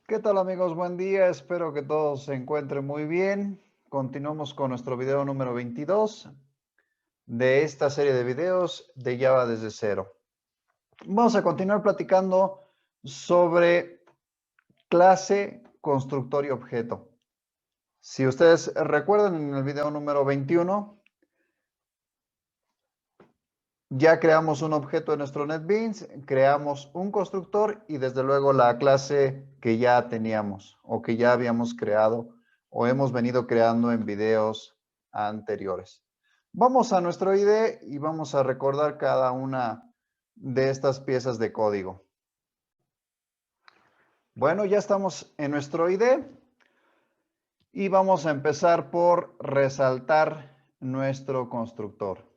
¿Qué tal amigos? Buen día, espero que todos se encuentren muy bien. Continuamos con nuestro video número 22 de esta serie de videos de Java desde cero. Vamos a continuar platicando sobre clase, constructor y objeto. Si ustedes recuerdan, en el video número 21 ya creamos un objeto en nuestro NetBeans, creamos un constructor y desde luego la clase que ya teníamos o que ya habíamos creado o hemos venido creando en videos anteriores. Vamos a nuestro IDE y vamos a recordar cada una de estas piezas de código. Bueno, ya estamos en nuestro IDE y vamos a empezar por resaltar nuestro constructor.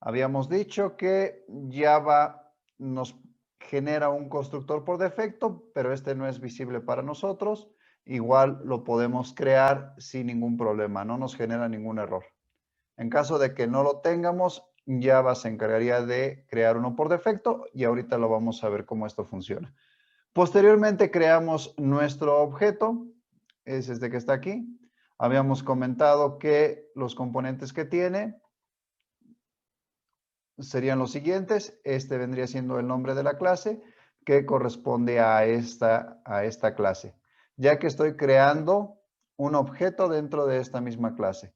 Habíamos dicho que Java nos genera un constructor por defecto, pero este no es visible para nosotros. Igual lo podemos crear sin ningún problema, no nos genera ningún error. En caso de que no lo tengamos, Java se encargaría de crear uno por defecto y ahorita lo vamos a ver cómo esto funciona. Posteriormente creamos nuestro objeto, es este que está aquí. Habíamos comentado que los componentes que tiene serían los siguientes. Este vendría siendo el nombre de la clase que corresponde a esta clase, ya que estoy creando un objeto dentro de esta misma clase.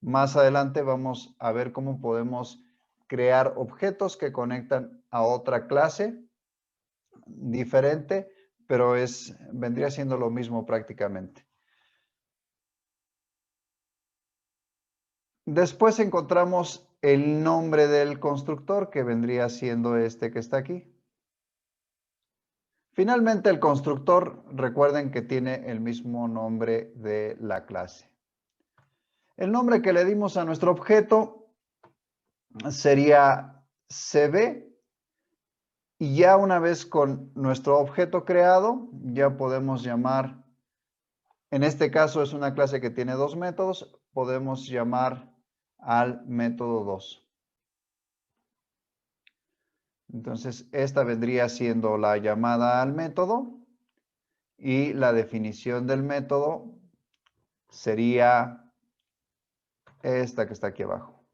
Más adelante vamos a ver cómo podemos crear objetos que conectan a otra clase diferente, pero vendría siendo lo mismo prácticamente. Después encontramos el nombre del constructor, que vendría siendo este que está aquí. Finalmente, el constructor, recuerden que tiene el mismo nombre de la clase. El nombre que le dimos a nuestro objeto sería CB. Y ya una vez con nuestro objeto creado, ya podemos llamar, en este caso es una clase que tiene dos métodos, podemos llamar al método 2. Entonces, esta vendría siendo la llamada al método y la definición del método sería esta que está aquí abajo.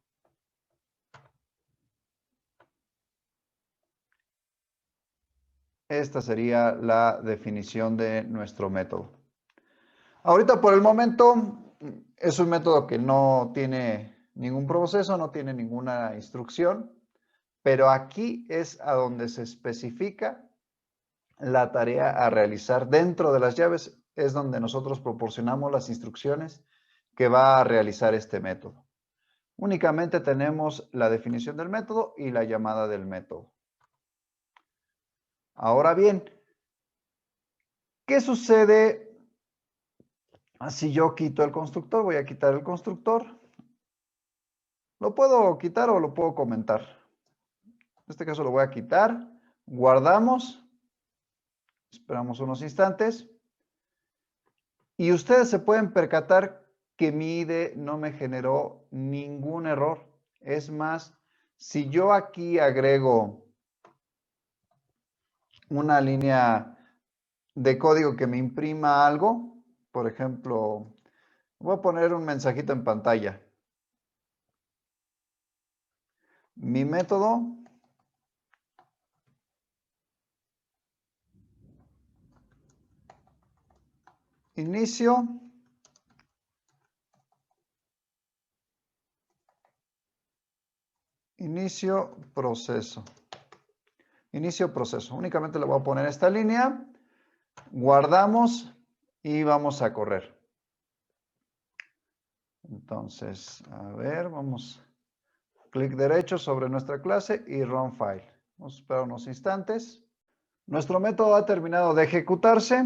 Esta sería la definición de nuestro método. Ahorita por el momento es un método que no tiene ningún proceso, no tiene ninguna instrucción, pero aquí es a donde se especifica la tarea a realizar. Dentro de las llaves es donde nosotros proporcionamos las instrucciones que va a realizar este método. Únicamente tenemos la definición del método y la llamada del método. Ahora bien, ¿qué sucede si yo quito el constructor? Voy a quitar el constructor. ¿Lo puedo quitar o lo puedo comentar? En este caso lo voy a quitar. Guardamos. Esperamos unos instantes. Y ustedes se pueden percatar que mi IDE no me generó ningún error. Es más, si yo aquí agrego una línea de código que me imprima algo, por ejemplo, voy a poner un mensajito en pantalla. Mi método inicio proceso. Inicio proceso. Únicamente le voy a poner esta línea, guardamos y vamos a correr. Entonces, a ver, vamos, clic derecho sobre nuestra clase y run file. Vamos a esperar unos instantes. Nuestro método ha terminado de ejecutarse.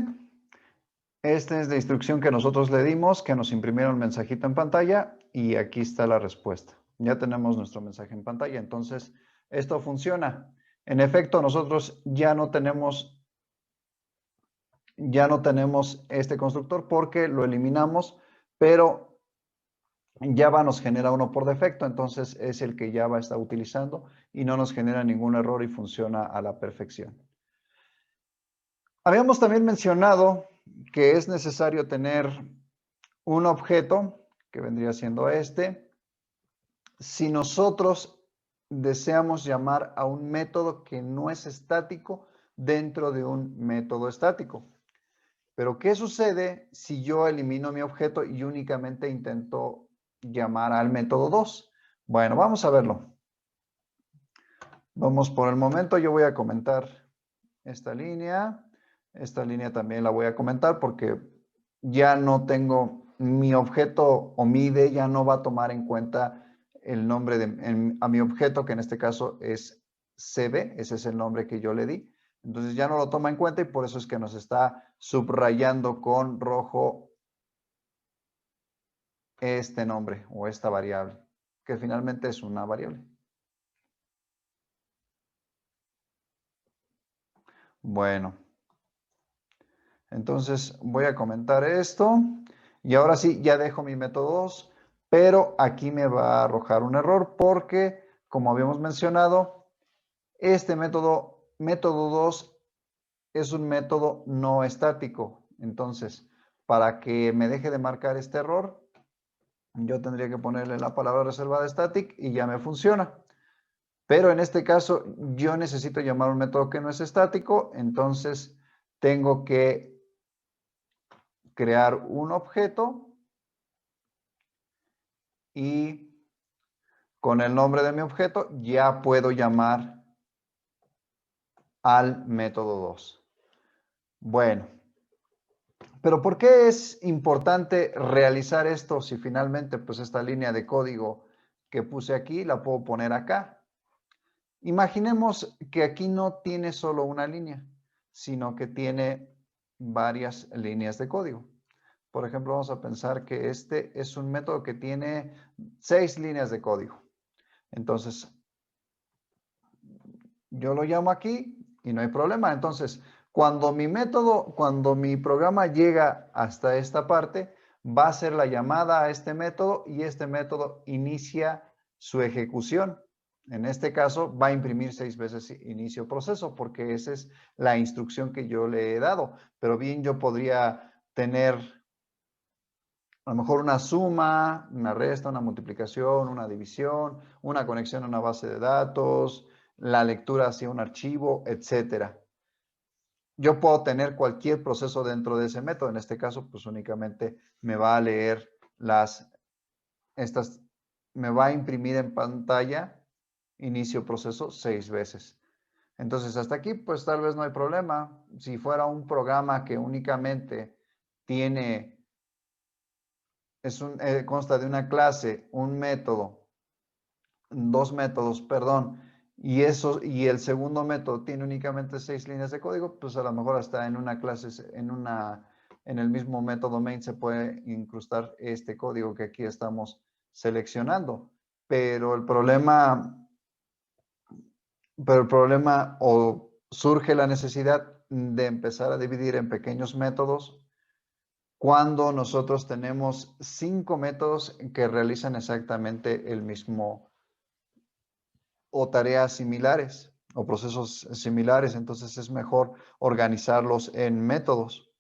Esta es la instrucción que nosotros le dimos, que nos imprimieron un mensajito en pantalla y aquí está la respuesta. Ya tenemos nuestro mensaje en pantalla, entonces esto funciona. En efecto, nosotros ya no tenemos este constructor porque lo eliminamos, pero Java nos genera uno por defecto, entonces es el que Java está utilizando y no nos genera ningún error y funciona a la perfección. Habíamos también mencionado que es necesario tener un objeto, que vendría siendo este, si nosotros deseamos llamar a un método que no es estático dentro de un método estático. Pero, ¿qué sucede si yo elimino mi objeto y únicamente intento llamar al método 2? Bueno, vamos a verlo. Vamos por el momento, yo voy a comentar esta línea. Esta línea también la voy a comentar porque ya no tengo mi objeto o mi ID ya no va a tomar en cuenta el nombre a mi objeto, que en este caso es CB, ese es el nombre que yo le di. Entonces ya no lo toma en cuenta y por eso es que nos está subrayando con rojo este nombre o esta variable, que finalmente es una variable. Bueno, entonces voy a comentar esto y ahora sí, ya dejo mi método 2, pero aquí me va a arrojar un error porque, como habíamos mencionado, este método 2 es un método no estático. Entonces, para que me deje de marcar este error, yo tendría que ponerle la palabra reservada static y ya me funciona. Pero en este caso, yo necesito llamar un método que no es estático, entonces tengo que crear un objeto y con el nombre de mi objeto ya puedo llamar al método 2. Bueno, pero ¿por qué es importante realizar esto si finalmente pues esta línea de código que puse aquí la puedo poner acá? Imaginemos que aquí no tiene solo una línea, sino que tiene varias líneas de código. Por ejemplo, vamos a pensar que este es un método que tiene 6 líneas de código. Entonces, yo lo llamo aquí y no hay problema. Entonces, cuando mi programa llega hasta esta parte, va a hacer la llamada a este método y este método inicia su ejecución. En este caso, va a imprimir 6 veces inicio proceso porque esa es la instrucción que yo le he dado. Pero bien, yo podría tener a lo mejor una suma, una resta, una multiplicación, una división, una conexión a una base de datos, la lectura hacia un archivo, etcétera. Yo puedo tener cualquier proceso dentro de ese método. En este caso, pues únicamente me va a leer me va a imprimir en pantalla inicio proceso 6 veces. Entonces, hasta aquí, pues tal vez no hay problema. Si fuera un programa que únicamente tiene consta de una clase, un método, 2 métodos, perdón, y el segundo método tiene únicamente 6 líneas de código, pues a lo mejor hasta en una clase, en el mismo método main se puede incrustar este código que aquí estamos seleccionando. Pero el problema o surge la necesidad de empezar a dividir en pequeños métodos cuando nosotros tenemos 5 métodos que realizan exactamente el mismo o tareas similares o procesos similares, entonces es mejor organizarlos en métodos.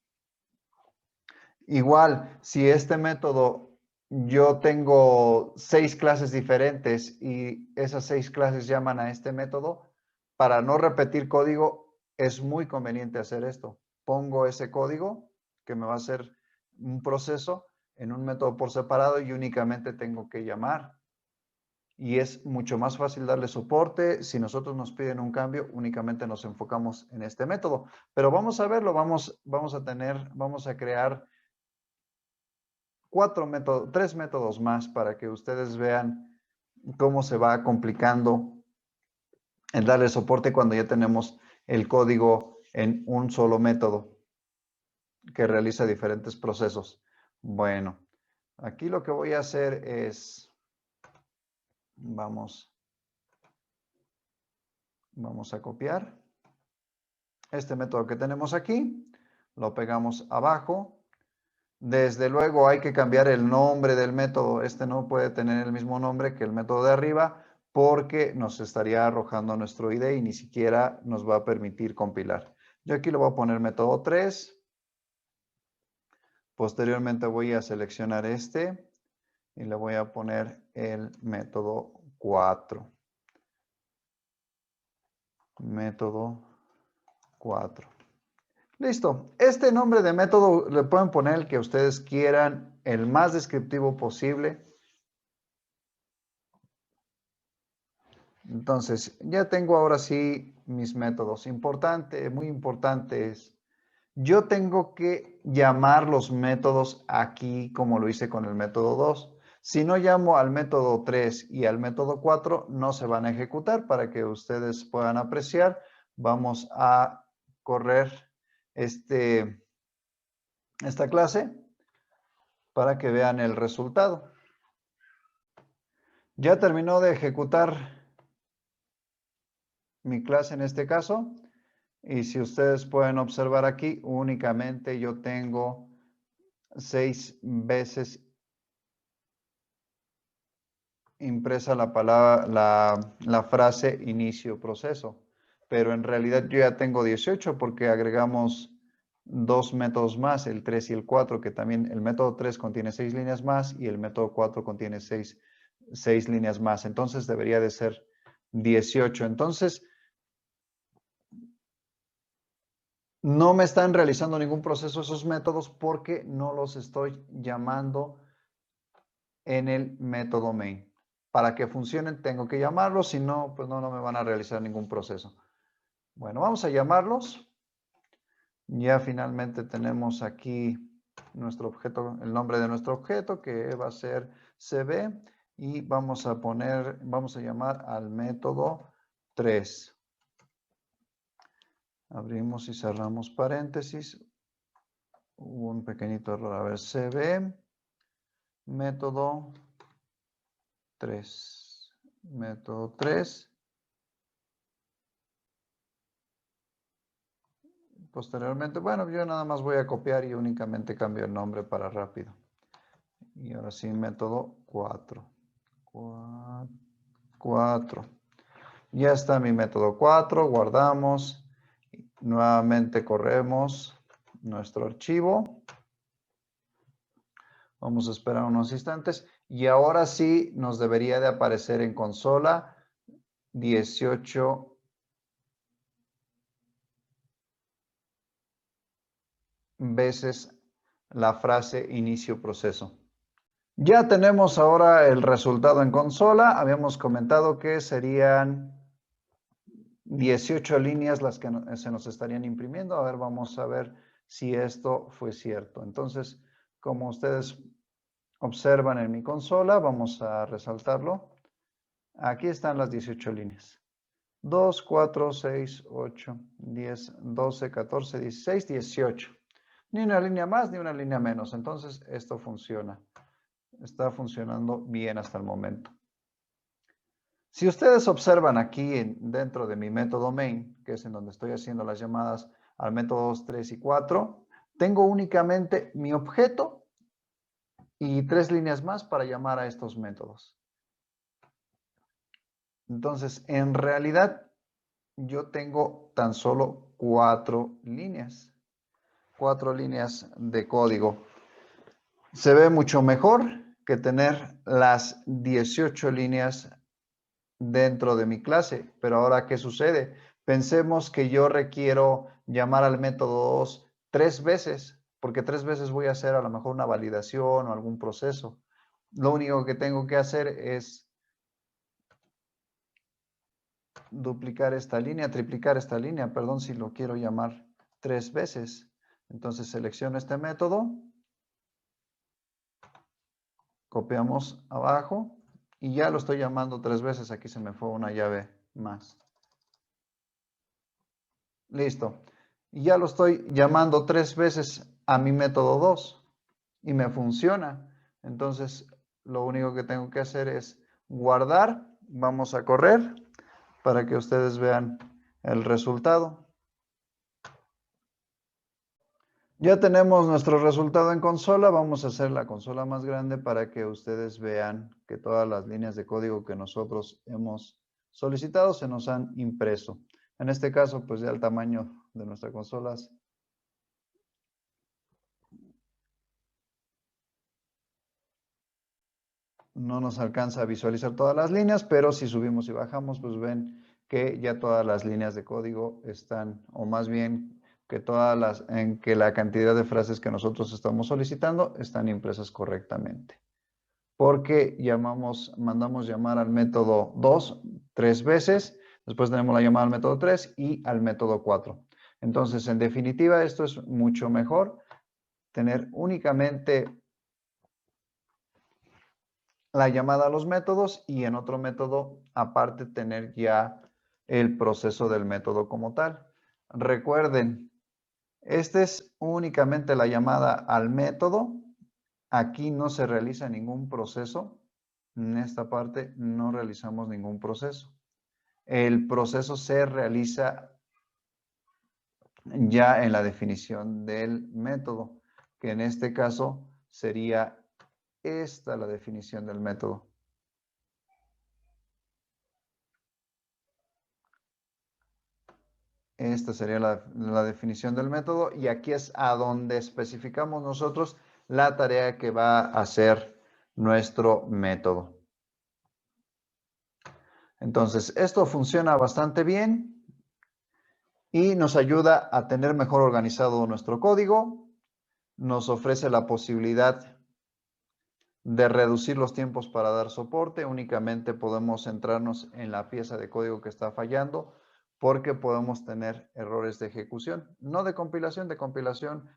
Igual, si este método yo tengo 6 clases diferentes y esas 6 clases llaman a este método, para no repetir código es muy conveniente hacer esto. Pongo ese código que me va a hacer un proceso en un método por separado y únicamente tengo que llamar. Y es mucho más fácil darle soporte. Si nosotros nos piden un cambio, únicamente nos enfocamos en este método. Pero vamos a verlo, vamos a crear 3 métodos más para que ustedes vean cómo se va complicando el darle soporte cuando ya tenemos el código en un solo método que realiza diferentes procesos. Bueno, aquí lo que voy a hacer es, vamos a copiar este método que tenemos aquí, lo pegamos abajo. Desde luego hay que cambiar el nombre del método. Este no puede tener el mismo nombre que el método de arriba porque nos estaría arrojando nuestro ID y ni siquiera nos va a permitir compilar. Yo aquí le voy a poner método 3 Posteriormente voy a seleccionar este y le voy a poner el método 4. Método 4. Listo. Este nombre de método le pueden poner el que ustedes quieran, el más descriptivo posible. Entonces, ya tengo ahora sí mis métodos. Importante, muy importante es, yo tengo que llamar los métodos aquí como lo hice con el método 2. Si no llamo al método 3 y al método 4, no se van a ejecutar. Para que ustedes puedan apreciar, vamos a correr esta clase para que vean el resultado. Ya terminó de ejecutar mi clase en este caso. Y si ustedes pueden observar aquí, únicamente yo tengo 6 veces impresa la palabra, la frase inicio proceso. Pero en realidad yo ya tengo 18 porque agregamos 2 métodos más, el 3 y el 4, que también el método 3 contiene 6 líneas más y el método 4 contiene 6 líneas más. Entonces debería de ser 18. Entonces, no me están realizando ningún proceso esos métodos porque no los estoy llamando en el método main. Para que funcionen tengo que llamarlos, si no, pues no me van a realizar ningún proceso. Bueno, vamos a llamarlos. Ya finalmente tenemos aquí nuestro objeto, el nombre de nuestro objeto, que va a ser CB, y vamos a llamar al método 3. Abrimos y cerramos paréntesis. Hubo un pequeñito error. A ver, CB, método 3. Método 3. Posteriormente, bueno, yo nada más voy a copiar y únicamente cambio el nombre para rápido. Y ahora sí, método 4. 4. Ya está mi método 4, guardamos. Nuevamente corremos nuestro archivo. Vamos a esperar unos instantes. Y ahora sí nos debería de aparecer en consola 18 veces la frase inicio proceso. Ya tenemos ahora el resultado en consola. Habíamos comentado que serían 18 líneas las que se nos estarían imprimiendo. A ver, vamos a ver si esto fue cierto. Entonces, como ustedes observan en mi consola, vamos a resaltarlo. Aquí están las 18 líneas. 2, 4, 6, 8, 10, 12, 14, 16, 18. Ni una línea más ni una línea menos. Entonces, esto funciona. Está funcionando bien hasta el momento. Si ustedes observan aquí dentro de mi método main, que es en donde estoy haciendo las llamadas al método 2, 3 y 4, tengo únicamente mi objeto y 3 líneas más para llamar a estos métodos. Entonces, en realidad, yo tengo tan solo 4 líneas. 4 líneas de código. Se ve mucho mejor que tener las 18 líneas dentro de mi clase. Pero ahora, ¿qué sucede? Pensemos que yo requiero llamar al método 2 3 veces, porque 3 veces voy a hacer a lo mejor una validación o algún proceso. Lo único que tengo que hacer es duplicar esta línea, triplicar esta línea, perdón, si lo quiero llamar 3 veces. Entonces selecciono este método, copiamos abajo y ya lo estoy llamando 3 veces. Aquí se me fue una llave más. Listo. Y ya lo estoy llamando 3 veces a mi método 2 y me funciona. Entonces, lo único que tengo que hacer es guardar. Vamos a correr para que ustedes vean el resultado. Ya tenemos nuestro resultado en consola. Vamos a hacer la consola más grande para que ustedes vean que todas las líneas de código que nosotros hemos solicitado se nos han impreso. En este caso, pues ya el tamaño de nuestras consolas no nos alcanza a visualizar todas las líneas, pero si subimos y bajamos, pues ven que ya todas las líneas de código están, o más bien que que la cantidad de frases que nosotros estamos solicitando están impresas correctamente. Porque mandamos llamar al método 2 3 veces, después tenemos la llamada al método 3 y al método 4. Entonces, en definitiva, esto es mucho mejor, tener únicamente la llamada a los métodos y en otro método aparte tener ya el proceso del método como tal. Recuerden, esta es únicamente la llamada al método. Aquí no se realiza ningún proceso. En esta parte no realizamos ningún proceso. El proceso se realiza ya en la definición del método, que en este caso sería esta la definición del método. Esta sería la definición del método y aquí es a donde especificamos nosotros la tarea que va a hacer nuestro método. Entonces, esto funciona bastante bien y nos ayuda a tener mejor organizado nuestro código. Nos ofrece la posibilidad de reducir los tiempos para dar soporte. Únicamente podemos centrarnos en la pieza de código que está fallando porque podemos tener errores de ejecución, no de compilación. De compilación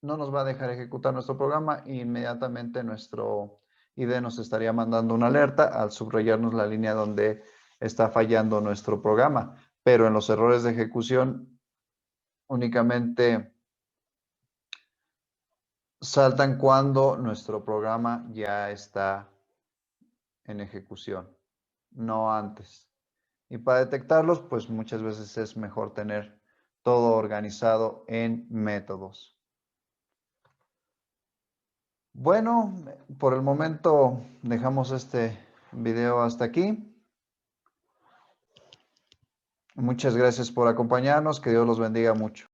no nos va a dejar ejecutar nuestro programa e inmediatamente nuestro IDE nos estaría mandando una alerta al subrayarnos la línea donde está fallando nuestro programa. Pero en los errores de ejecución únicamente saltan cuando nuestro programa ya está en ejecución, no antes. Y para detectarlos, pues muchas veces es mejor tener todo organizado en métodos. Bueno, por el momento dejamos este video hasta aquí. Muchas gracias por acompañarnos. Que Dios los bendiga mucho.